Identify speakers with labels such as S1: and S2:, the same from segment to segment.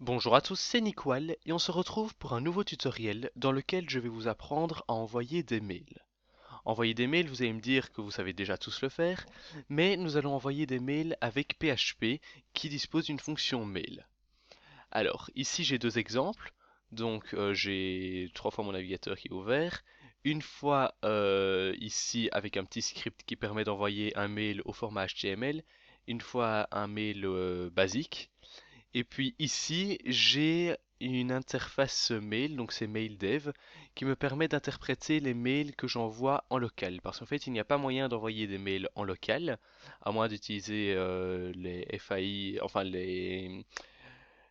S1: Bonjour à tous, c'est Nikwal et on se retrouve pour un nouveau tutoriel dans lequel je vais vous apprendre à envoyer des mails. Envoyer des mails, vous allez me dire que vous savez déjà tous le faire, mais nous allons envoyer des mails avec PHP qui dispose d'une fonction mail. Alors, ici j'ai deux exemples. Donc j'ai trois fois mon navigateur qui est ouvert. Une fois ici avec un petit script qui permet d'envoyer un mail au format HTML. Une fois un mail basique. Et puis ici, j'ai une interface mail, donc c'est MailDev, qui me permet d'interpréter les mails que j'envoie en local. Parce qu'en fait, il n'y a pas moyen d'envoyer des mails en local, à moins d'utiliser les FAI, enfin les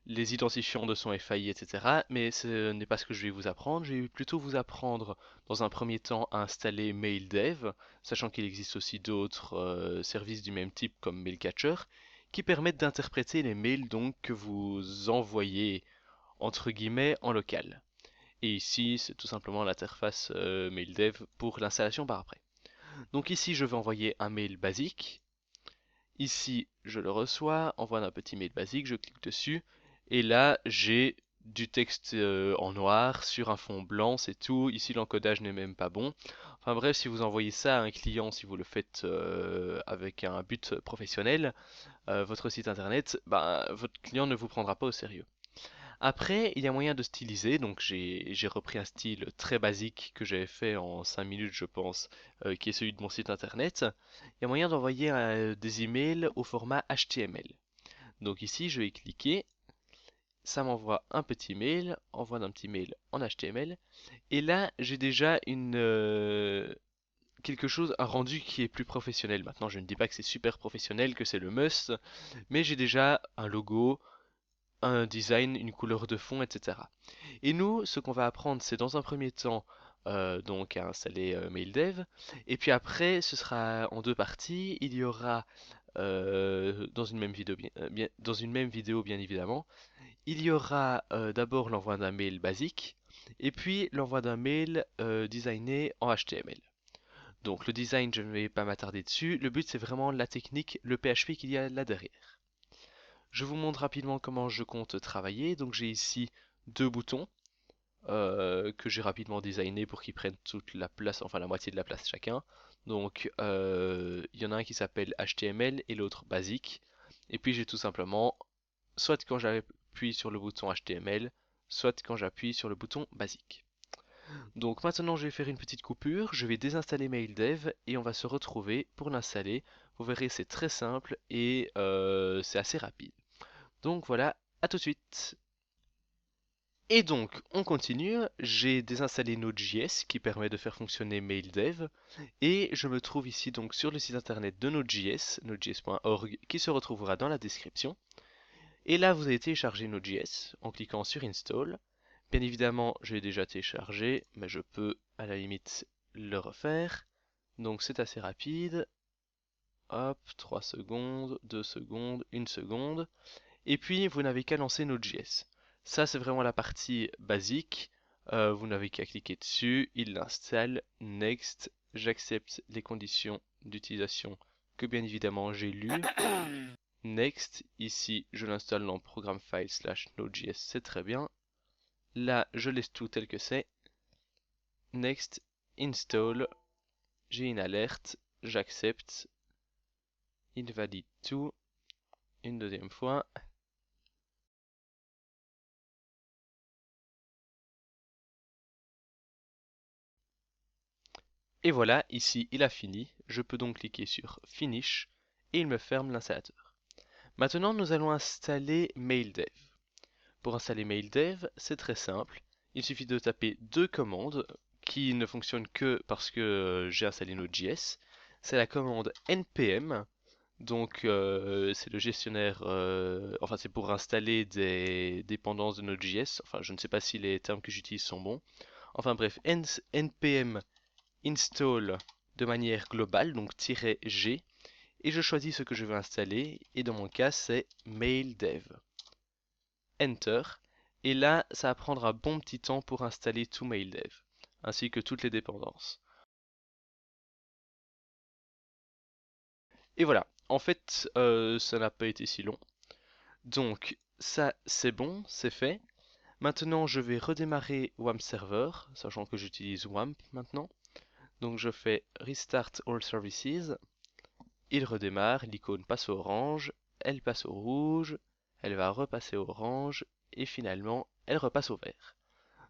S1: identifiants de son FAI, etc. Mais ce n'est pas ce que je vais vous apprendre. Je vais plutôt vous apprendre dans un premier temps à installer MailDev, sachant qu'il existe aussi d'autres services du même type comme Mailcatcher, qui permettent d'interpréter les mails donc que vous envoyez entre guillemets en local. Et ici, c'est tout simplement l'interface MailDev pour l'installation par après. Donc ici, je vais envoyer un mail basique. Ici, je le reçois, envoie un petit mail basique, je clique dessus, et là, j'ai du texte en noir sur un fond blanc, c'est tout. Ici, l'encodage n'est même pas bon. Enfin bref, si vous envoyez ça à un client, si vous le faites avec un but professionnel, votre site internet, ben, votre client ne vous prendra pas au sérieux. Après, il y a moyen de styliser, donc j'ai repris un style très basique que j'avais fait en 5 minutes, je pense, qui est celui de mon site internet. Il y a moyen d'envoyer des emails au format HTML. Donc ici, je vais cliquer, ça m'envoie un petit mail, envoie un petit mail en HTML, et là, j'ai déjà quelque chose, un rendu qui est plus professionnel. Maintenant, je ne dis pas que c'est super professionnel, que c'est le must, mais j'ai déjà un logo, un design, une couleur de fond, etc. Et nous, ce qu'on va apprendre, c'est dans un premier temps donc à installer MailDev, et puis après, ce sera en deux parties. Il y aura dans une même vidéo, dans une même vidéo, bien évidemment, il y aura d'abord l'envoi d'un mail basique, et puis l'envoi d'un mail designé en HTML. Donc le design, je ne vais pas m'attarder dessus. Le but, c'est vraiment la technique, le PHP qu'il y a là derrière. Je vous montre rapidement comment je compte travailler. Donc j'ai ici deux boutons que j'ai rapidement designé pour qu'ils prennent toute la place, enfin la moitié de la place chacun. Donc il y en a un qui s'appelle HTML et l'autre basique. Et puis j'ai tout simplement, soit quand j'appuie sur le bouton HTML, soit quand j'appuie sur le bouton basique. Donc maintenant je vais faire une petite coupure, je vais désinstaller MailDev et on va se retrouver pour l'installer. Vous verrez c'est très simple et c'est assez rapide. Donc voilà, à tout de suite. Et donc, on continue. J'ai désinstallé Node.js qui permet de faire fonctionner MailDev. Et je me trouve ici donc sur le site internet de Node.js, nodejs.org, qui se retrouvera dans la description. Et là, vous allez télécharger Node.js en cliquant sur Install. Bien évidemment, je l'ai déjà téléchargé, mais je peux à la limite le refaire. Donc c'est assez rapide. Hop, 3 secondes, 2 secondes, 1 seconde. Et puis, vous n'avez qu'à lancer Node.js. Ça, c'est vraiment la partie basique. Vous n'avez qu'à cliquer dessus, il l'installe, next, j'accepte les conditions d'utilisation que bien évidemment j'ai lues. Next, ici, je l'installe dans programme file slash Node.js, c'est très bien. Là, je laisse tout tel que c'est. Next, install, j'ai une alerte, j'accepte, il valide tout, une deuxième fois. Et voilà, ici il a fini. Je peux donc cliquer sur Finish et il me ferme l'installateur. Maintenant, nous allons installer MailDev. Pour installer MailDev, c'est très simple. Il suffit de taper deux commandes qui ne fonctionnent que parce que j'ai installé Node.js. C'est la commande npm, donc c'est le gestionnaire, enfin c'est pour installer des dépendances de Node.js. Enfin, je ne sais pas si les termes que j'utilise sont bons. Enfin bref, npm install de manière globale, donc "-g", et je choisis ce que je veux installer, et dans mon cas c'est MailDev. Enter, et là ça va prendre un bon petit temps pour installer tout MailDev, ainsi que toutes les dépendances. Et voilà, en fait ça n'a pas été si long. Donc ça c'est bon, c'est fait. Maintenant je vais redémarrer WAMP Server, sachant que j'utilise WAMP maintenant. Donc je fais Restart All Services, il redémarre, l'icône passe au orange, elle passe au rouge, elle va repasser au orange, et finalement elle repasse au vert.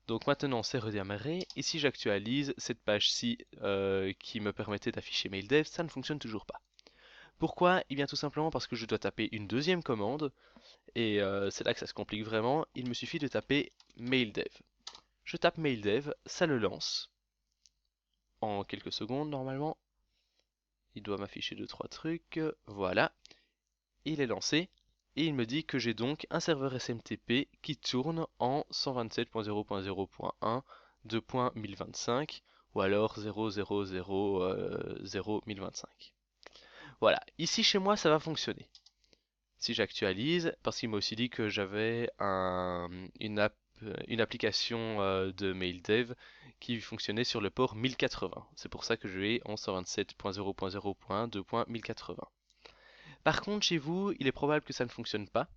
S1: Donc maintenant c'est redémarré, et si j'actualise cette page-ci qui me permettait d'afficher MailDev, ça ne fonctionne toujours pas. Pourquoi? Eh bien tout simplement parce que je dois taper une deuxième commande, et c'est là que ça se complique vraiment, il me suffit de taper MailDev. Je tape MailDev, ça le lance, en quelques secondes normalement. Il doit m'afficher 2-3 trucs, voilà, il est lancé, et il me dit que j'ai donc un serveur SMTP qui tourne en 127.0.0.1 2.1025 ou alors 0.0.0.0.1025. Voilà, ici chez moi ça va fonctionner. Si j'actualise, parce qu'il m'a aussi dit que j'avais une application de MailDev qui fonctionnait sur le port 1080. C'est pour ça que je l'ai en 127.0.0.1 2.1080. Par contre, chez vous, il est probable que ça ne fonctionne pas,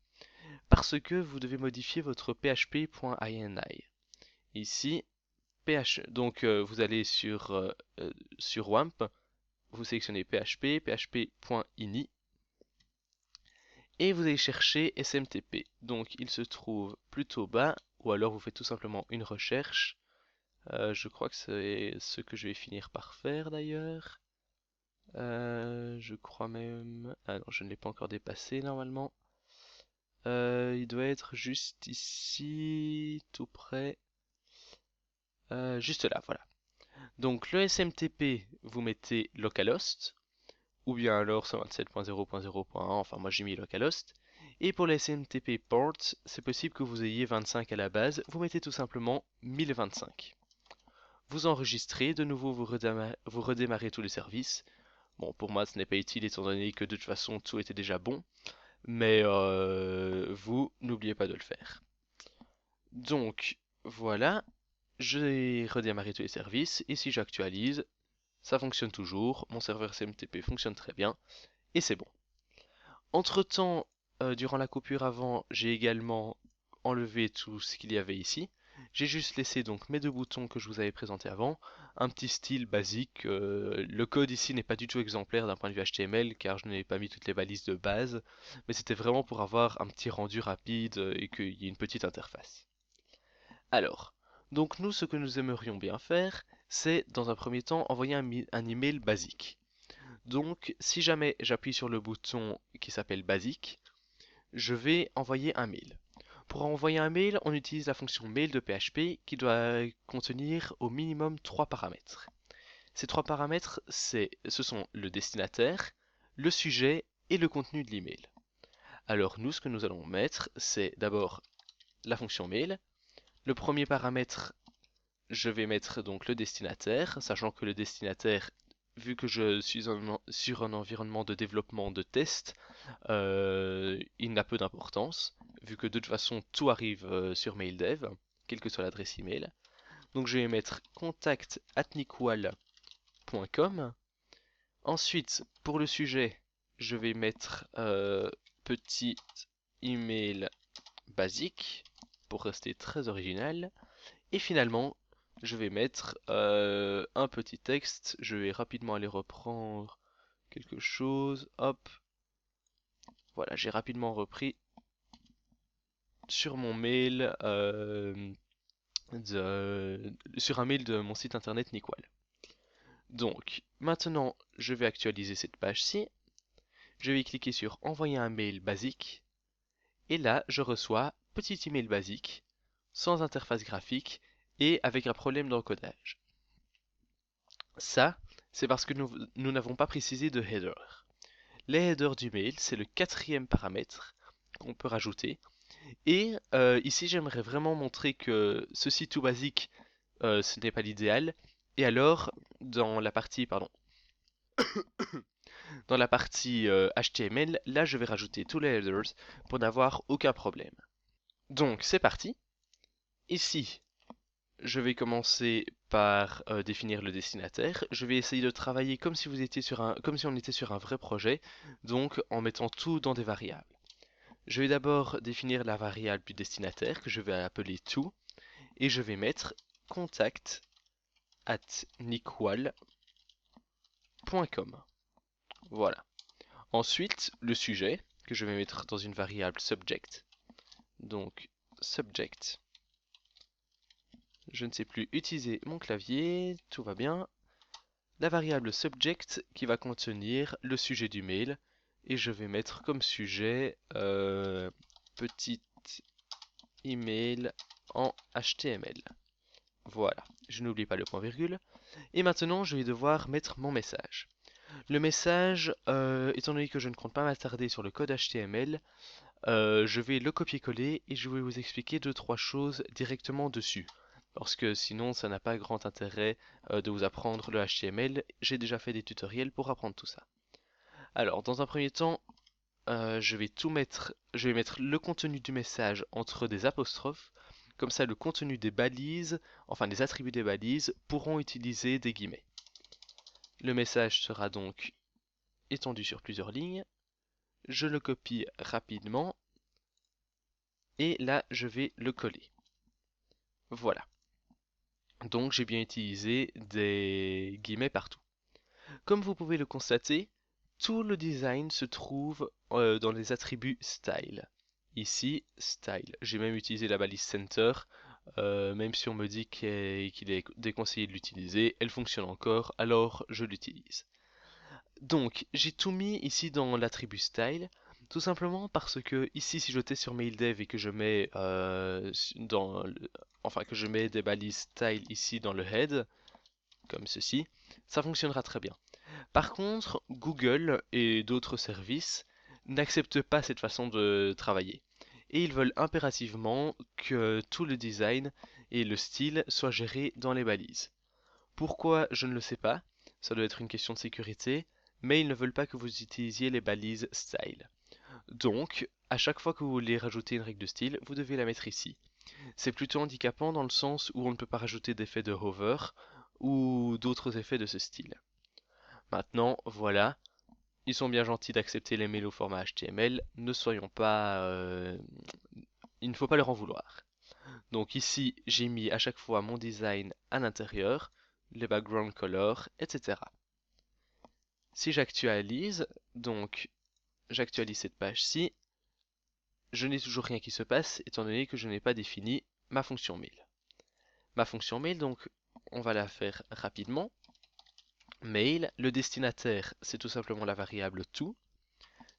S1: parce que vous devez modifier votre php.ini. Ici, donc vous allez sur WAMP, vous sélectionnez PHP, php.ini, et vous allez chercher SMTP. Donc il se trouve plutôt bas, ou alors vous faites tout simplement une recherche. Je crois que c'est ce que je vais finir par faire d'ailleurs. Je crois même... Ah non, je ne l'ai pas encore dépassé normalement. Il doit être juste ici, tout près. Juste là, voilà. Donc le SMTP, vous mettez localhost, ou bien alors 127.0.0.1, enfin moi j'ai mis localhost. Et pour les SMTP ports, c'est possible que vous ayez 25 à la base, vous mettez tout simplement 1025. Vous enregistrez, de nouveau vous redémarrez tous les services. Bon, pour moi ce n'est pas utile étant donné que de toute façon tout était déjà bon, mais vous n'oubliez pas de le faire. Donc voilà, j'ai redémarré tous les services et si j'actualise, ça fonctionne toujours, mon serveur SMTP fonctionne très bien et c'est bon. Entre-temps, durant la coupure avant, j'ai également enlevé tout ce qu'il y avait ici. J'ai juste laissé donc mes deux boutons que je vous avais présentés avant, un petit style basique. Le code ici n'est pas du tout exemplaire d'un point de vue HTML car je n'ai pas mis toutes les balises de base, mais c'était vraiment pour avoir un petit rendu rapide et qu'il y ait une petite interface. Alors, donc nous ce que nous aimerions bien faire, c'est dans un premier temps envoyer un email basique. Donc, si jamais j'appuie sur le bouton qui s'appelle Basique, je vais envoyer un mail. Pour envoyer un mail, on utilise la fonction mail de PHP qui doit contenir au minimum 3 paramètres. Ces 3 paramètres, ce sont le destinataire, le sujet et le contenu de l'email. Alors nous, ce que nous allons mettre, c'est d'abord la fonction mail. Le premier paramètre, je vais mettre donc le destinataire, sachant que le destinataire, vu que je suis sur un environnement de développement de test, il n'a peu d'importance, vu que de toute façon tout arrive sur MailDev, quelle que soit l'adresse email. Donc je vais mettre contact@nickwal.com. Ensuite, pour le sujet, je vais mettre petit email basique, pour rester très original. Et finalement, je vais mettre un petit texte. Je vais rapidement aller reprendre quelque chose. Hop. Voilà, j'ai rapidement repris sur mon mail, sur un mail de mon site internet Nickwal. Donc, maintenant, je vais actualiser cette page-ci. Je vais cliquer sur envoyer un mail basique. Et là, je reçois petit email basique, sans interface graphique et avec un problème d'encodage. Ça, c'est parce que nous n'avons pas précisé de header. Les headers du mail, c'est le quatrième paramètre qu'on peut rajouter. Et ici, j'aimerais vraiment montrer que ceci tout basique, ce n'est pas l'idéal. Et alors, dans la partie, pardon, dans la partie HTML, là, je vais rajouter tous les headers pour n'avoir aucun problème. Donc, c'est parti. Ici, je vais commencer par définir le destinataire. Je vais essayer de travailler comme si on était sur un vrai projet, donc en mettant tout dans des variables. Je vais d'abord définir la variable du destinataire que je vais appeler to et je vais mettre contact at nickwall.com. Voilà. Ensuite, le sujet que je vais mettre dans une variable subject. Donc subject. Je ne sais plus utiliser mon clavier, tout va bien. La variable subject qui va contenir le sujet du mail et je vais mettre comme sujet petit email en HTML. Voilà, je n'oublie pas le point virgule. Et maintenant, je vais devoir mettre mon message. Le message, étant donné que je ne compte pas m'attarder sur le code HTML, je vais le copier-coller et je vais vous expliquer 2-3 choses directement dessus. Parce que sinon, ça n'a pas grand intérêt de vous apprendre le HTML. J'ai déjà fait des tutoriels pour apprendre tout ça. Alors, dans un premier temps, je vais mettre le contenu du message entre des apostrophes. Comme ça, le contenu des balises, enfin les attributs des balises, pourront utiliser des guillemets. Le message sera donc étendu sur plusieurs lignes. Je le copie rapidement. Et là, je vais le coller. Voilà. Donc j'ai bien utilisé des guillemets partout. Comme vous pouvez le constater, tout le design se trouve dans les attributs style. Ici, style. J'ai même utilisé la balise center, même si on me dit qu'il est déconseillé de l'utiliser, elle fonctionne encore, alors je l'utilise. Donc, j'ai tout mis ici dans l'attribut style, tout simplement parce que ici, si je teste sur MailDev et que je mets que je mets des balises style ici dans le head, comme ceci, ça fonctionnera très bien. Par contre, Google et d'autres services n'acceptent pas cette façon de travailler. Et ils veulent impérativement que tout le design et le style soient gérés dans les balises. Pourquoi, je ne le sais pas, ça doit être une question de sécurité, mais ils ne veulent pas que vous utilisiez les balises style. Donc, à chaque fois que vous voulez rajouter une règle de style, vous devez la mettre ici. C'est plutôt handicapant dans le sens où on ne peut pas rajouter d'effets de hover ou d'autres effets de ce style. Maintenant, voilà, ils sont bien gentils d'accepter les mails au format HTML, ne soyons pas... il ne faut pas leur en vouloir. Donc ici, j'ai mis à chaque fois mon design à l'intérieur, les background colors, etc. Si j'actualise, donc j'actualise cette page-ci, je n'ai toujours rien qui se passe étant donné que je n'ai pas défini ma fonction mail. Ma fonction mail, donc, on va la faire rapidement. Mail, le destinataire, c'est tout simplement la variable to.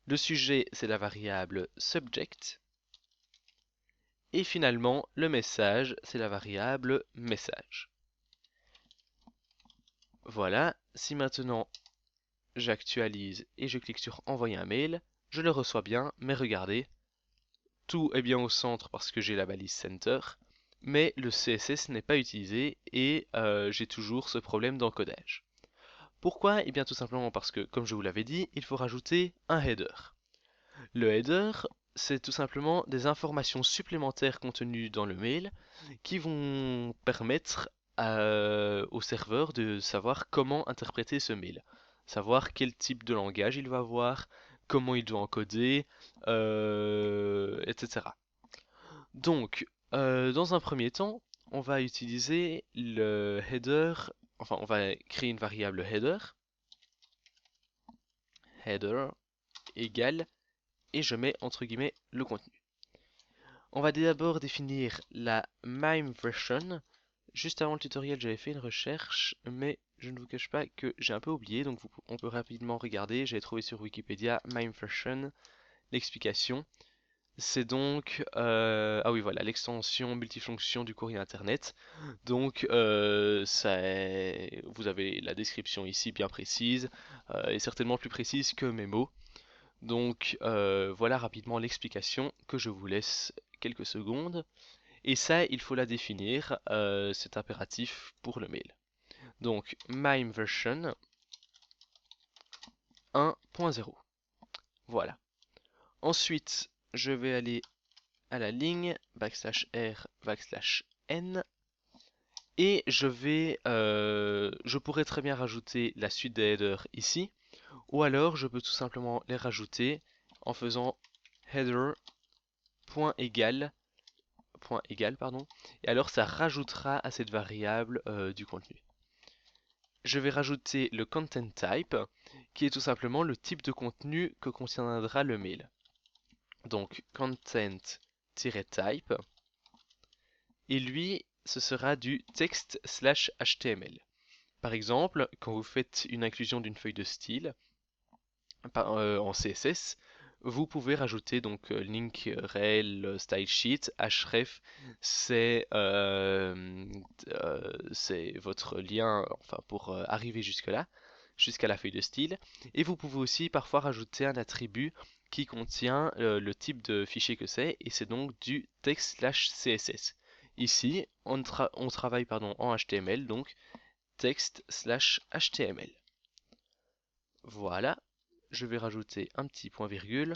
S1: Le sujet, c'est la variable subject. Et finalement, le message, c'est la variable message. Voilà, si maintenant j'actualise et je clique sur envoyer un mail, je le reçois bien, mais regardez, tout est bien au centre parce que j'ai la balise center, mais le CSS n'est pas utilisé et j'ai toujours ce problème d'encodage. Pourquoi? Eh bien tout simplement parce que, comme je vous l'avais dit, il faut rajouter un header. Le header, c'est tout simplement des informations supplémentaires contenues dans le mail qui vont permettre au serveur de savoir comment interpréter ce mail, savoir quel type de langage il va avoir, comment il doit encoder, etc. Donc, dans un premier temps, on va utiliser le header, enfin on va créer une variable header égale, et je mets entre guillemets le contenu. On va d'abord définir la MIME version. Juste avant le tutoriel, j'avais fait une recherche, mais je ne vous cache pas que j'ai un peu oublié, donc on peut rapidement regarder. J'ai trouvé sur Wikipédia MIME version, l'explication. C'est donc, ah oui voilà, l'extension multifonction du courrier internet. Donc vous avez la description ici bien précise, et certainement plus précise que mes mots. Donc voilà rapidement l'explication que je vous laisse quelques secondes. Et ça, il faut la définir, c'est impératif pour le mail. Donc MIME version 1.0. Voilà. Ensuite, je vais aller à la ligne \r\n et je pourrais très bien rajouter la suite des headers ici, ou alors je peux tout simplement les rajouter en faisant header point égal, pardon, et alors ça rajoutera à cette variable du contenu. Je vais rajouter le content type, qui est tout simplement le type de contenu que contiendra le mail. Donc content-type, et lui, ce sera du texte/html. Par exemple, quand vous faites une inclusion d'une feuille de style en CSS, vous pouvez rajouter donc link rel, style sheet, href, c'est votre lien, enfin pour arriver jusque là, jusqu'à la feuille de style. Et vous pouvez aussi parfois rajouter un attribut qui contient le type de fichier que c'est, et c'est donc du text/css. Ici, on travaille en HTML, donc text/html. Voilà, je vais rajouter un petit point virgule.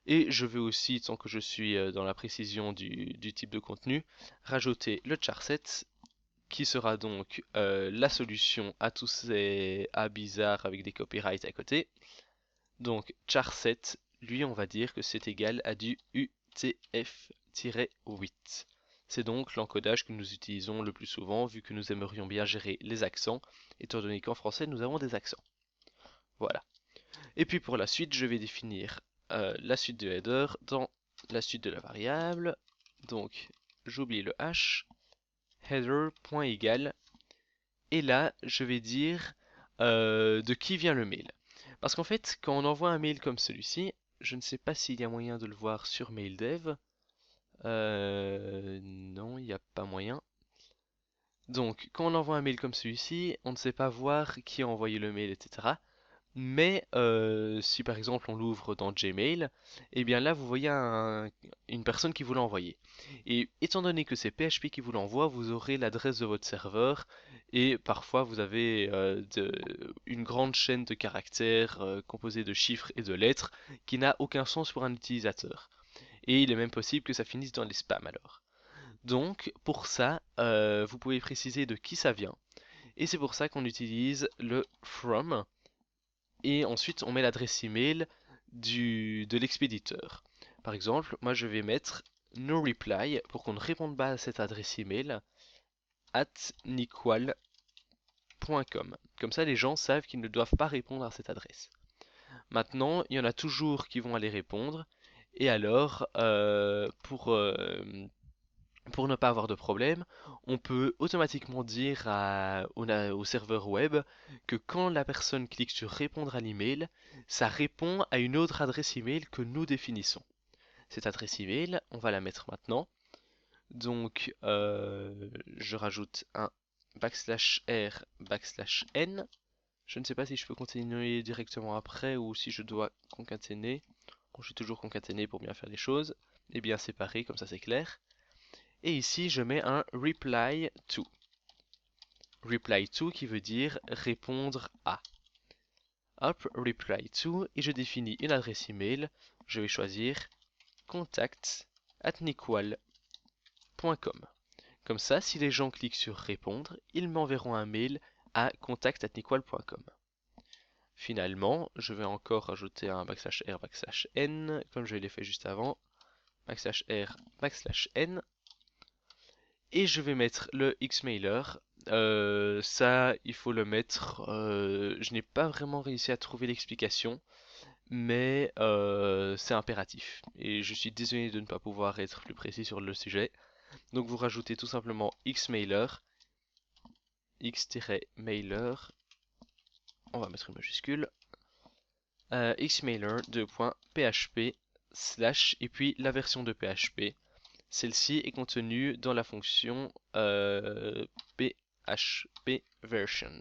S1: Et je vais aussi, tant que je suis dans la précision du type de contenu, rajouter le charset, qui sera donc la solution à tous ces A bizarres avec des copyrights à côté. Donc charset, lui on va dire que c'est égal à du UTF-8. C'est donc l'encodage que nous utilisons le plus souvent, vu que nous aimerions bien gérer les accents, étant donné qu'en français nous avons des accents. Voilà. Et puis pour la suite, je vais définir la suite de header dans la suite de la variable. Donc j'oublie le h, header.egal, et là je vais dire de qui vient le mail. Parce qu'en fait, quand on envoie un mail comme celui-ci, je ne sais pas s'il y a moyen de le voir sur MailDev. Non, il n'y a pas moyen. Donc, quand on envoie un mail comme celui-ci, on ne sait pas voir qui a envoyé le mail, etc. Mais si par exemple on l'ouvre dans Gmail, et bien là vous voyez une personne qui vous l'a envoyé. Et étant donné que c'est PHP qui vous l'envoie, vous aurez l'adresse de votre serveur et parfois vous avez une grande chaîne de caractères composée de chiffres et de lettres qui n'a aucun sens pour un utilisateur. Et il est même possible que ça finisse dans les spams alors. Donc pour ça, vous pouvez préciser de qui ça vient. Et c'est pour ça qu'on utilise le from. Et ensuite on met l'adresse email de l'expéditeur. Par exemple, moi je vais mettre no reply pour qu'on ne réponde pas à cette adresse email @niqual.com. Comme ça les gens savent qu'ils ne doivent pas répondre à cette adresse. Maintenant, il y en a toujours qui vont aller répondre. Et alors, pour ne pas avoir de problème, on peut automatiquement dire au serveur web que quand la personne clique sur répondre à l'email, ça répond à une autre adresse email que nous définissons. Cette adresse email, on va la mettre maintenant. Donc, je rajoute un \r\n. Je ne sais pas si je peux continuer directement après ou si je dois concaténer. Bon, je vais toujours concaténer pour bien faire les choses. Et bien séparer, comme ça c'est clair. Et ici, je mets un reply to. Reply to qui veut dire répondre à. Hop, reply to, et je définis une adresse email. Je vais choisir contact@niqual.com. Comme ça, si les gens cliquent sur répondre, ils m'enverront un mail à contact@niqual.com. Finalement, je vais encore rajouter un \r\n, comme je l'ai fait juste avant. \r\n. Et je vais mettre le xmailer. Ça, il faut le mettre. Je n'ai pas vraiment réussi à trouver l'explication, mais c'est impératif. Et je suis désolé de ne pas pouvoir être plus précis sur le sujet. Donc vous rajoutez tout simplement xmailer, x-mailer, on va mettre une majuscule, xmailer 2.php slash et puis la version de PHP. Celle-ci est contenue dans la fonction PHP version.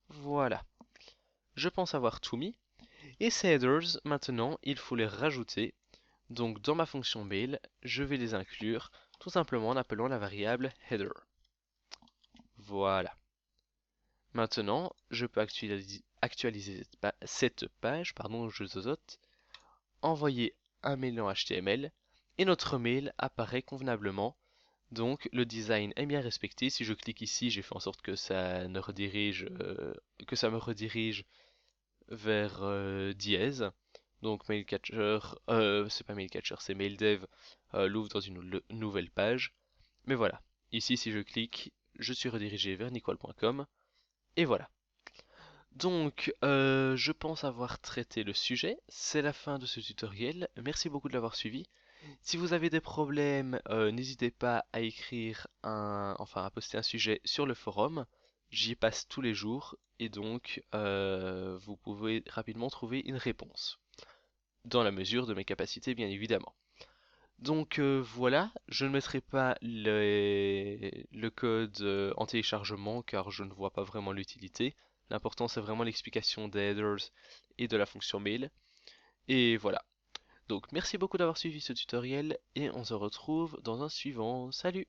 S1: Voilà. Je pense avoir tout mis. Et ces headers, maintenant, il faut les rajouter. Donc dans ma fonction mail, je vais les inclure tout simplement en appelant la variable header. Voilà. Maintenant, je peux actualiser cette page, pardon, je zozote, envoyer un mail en HTML et notre mail apparaît convenablement. Donc le design est bien respecté. Si je clique ici, j'ai fait en sorte que ça me redirige vers dièse Donc Mailcatcher, c'est pas Mailcatcher, c'est MailDev l'ouvre dans une nouvelle page. Mais voilà, ici si je clique, je suis redirigé vers nicole.com et voilà. Donc, je pense avoir traité le sujet. C'est la fin de ce tutoriel. Merci beaucoup de l'avoir suivi. Si vous avez des problèmes, n'hésitez pas à écrire enfin à poster un sujet sur le forum. J'y passe tous les jours et donc vous pouvez rapidement trouver une réponse. Dans la mesure de mes capacités, bien évidemment. Donc voilà, je ne mettrai pas le code en téléchargement car je ne vois pas vraiment l'utilité. L'important c'est vraiment l'explication des headers et de la fonction mail. Et voilà. Donc merci beaucoup d'avoir suivi ce tutoriel et on se retrouve dans un suivant. Salut!